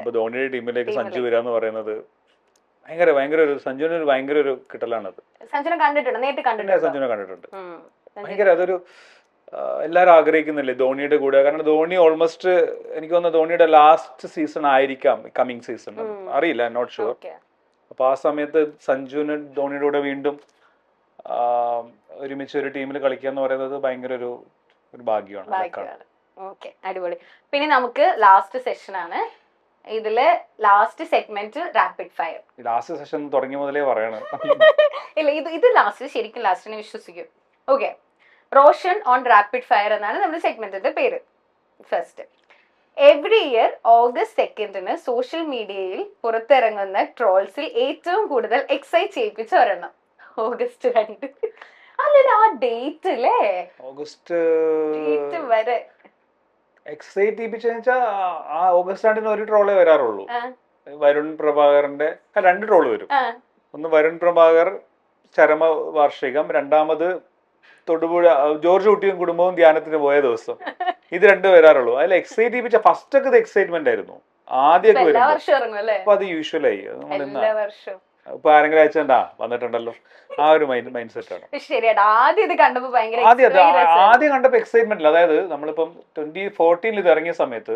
അപ്പൊ ധോണിയുടെ ടീമിലേക്ക് സഞ്ജു വരാന്ന് പറയുന്നത് ഭയങ്കര ഭയങ്കര ഒരു സഞ്ജുവിന് ഒരു ഭയങ്കര ഒരു കിട്ടലാണത്. സഞ്ജുനെ കണ്ടിട്ടുണ്ട്, നേരിട്ട് കണ്ടിട്ടുണ്ട്. സഞ്ജുവിനെ കണ്ടിട്ടുണ്ട്. ഭയങ്കര അതൊരു എല്ലാവരും ആഗ്രഹിക്കുന്നില്ലേ ധോണിയുടെ കൂടെ. കാരണം ധോണി ഓൾമോസ്റ്റ് എനിക്ക് തോന്നുന്നു ധോണിയുടെ ലാസ്റ്റ് സീസൺ ആയിരിക്കാം കമ്മിങ് സീസൺ, അറിയില്ല, നോട്ട് ഷുവർ. അപ്പൊ ആ സമയത്ത് സഞ്ജുവിന് ധോണിയുടെ കൂടെ വീണ്ടും ഒരുമിച്ച് ഒരു ടീമിൽ കളിക്കുക എന്ന് പറയുന്നത് ഭയങ്കര ഒരു ഭാഗ്യമാണ്. ഓക്കെ, അടിപൊളി. പിന്നെ നമുക്ക് ലാസ്റ്റ് സെഷൻ ആണ്. ഇതില് last segment rapid fire. Last session തുടങ്ങിയ മുതലേ പറയണം. ഇല്ല, ഇത് ലാസ്റ്റ്, ശരിക്കും ലാസ്റ്റിനെ വിശ്വസിക്കും. Okay, Roshan on rapid fire എന്നാണ് നമ്മുടെ സെഗ്മെന്റിന്റെ പേര്. First, every year August 2 social മീഡിയയിൽ പുറത്തിറങ്ങുന്ന ട്രോൾസിൽ ഏറ്റവും കൂടുതൽ എക്സൈറ്റ് ചെയ്യിപ്പിച്ച ഒരെണ്ണം August 2. അല്ല, ആ ഡേറ്റ് അല്ലേ, ഓഗസ്റ്റ് ഡേറ്റ് വരെ എക്സൈറ്റ് ചെയ്യിപ്പിച്ചാ ആ August 2 ഒരു ട്രോളേ വരാറുള്ളൂ. വരുൺ പ്രഭാകറിന്റെ 2 ട്രോള് വരും. ഒന്ന് വരുൺ പ്രഭാകർ ചരമ വാർഷികം, രണ്ടാമത് തൊടുപുഴ ജോർജ് കുട്ടിയും കുടുംബവും ധ്യാനത്തിന് പോയ ദിവസം. ഇത് 2 വരാറുള്ളൂ. അതിൽ എക്സൈറ്റ് ചെയ്യിപ്പിച്ച ഫസ്റ്റ് ഒക്കെ ഇത് എക്സൈറ്റ്മെന്റ് ആയിരുന്നു ആദ്യമൊക്കെ വരുമ്പോ. അപ്പൊ അത് യൂഷ്വലായി. ഇപ്പൊ ആരെങ്കിലും അയച്ചാ വന്നിട്ടുണ്ടല്ലോ, ആ ഒരു മൈൻഡ് സെറ്റ് ആണ്. ആദ്യം കണ്ടപ്പോ എക്സൈറ്റ്മെന്റ് ഇല്ല. അതായത് നമ്മളിപ്പം 2014 ഇത് ഇറങ്ങിയ സമയത്ത്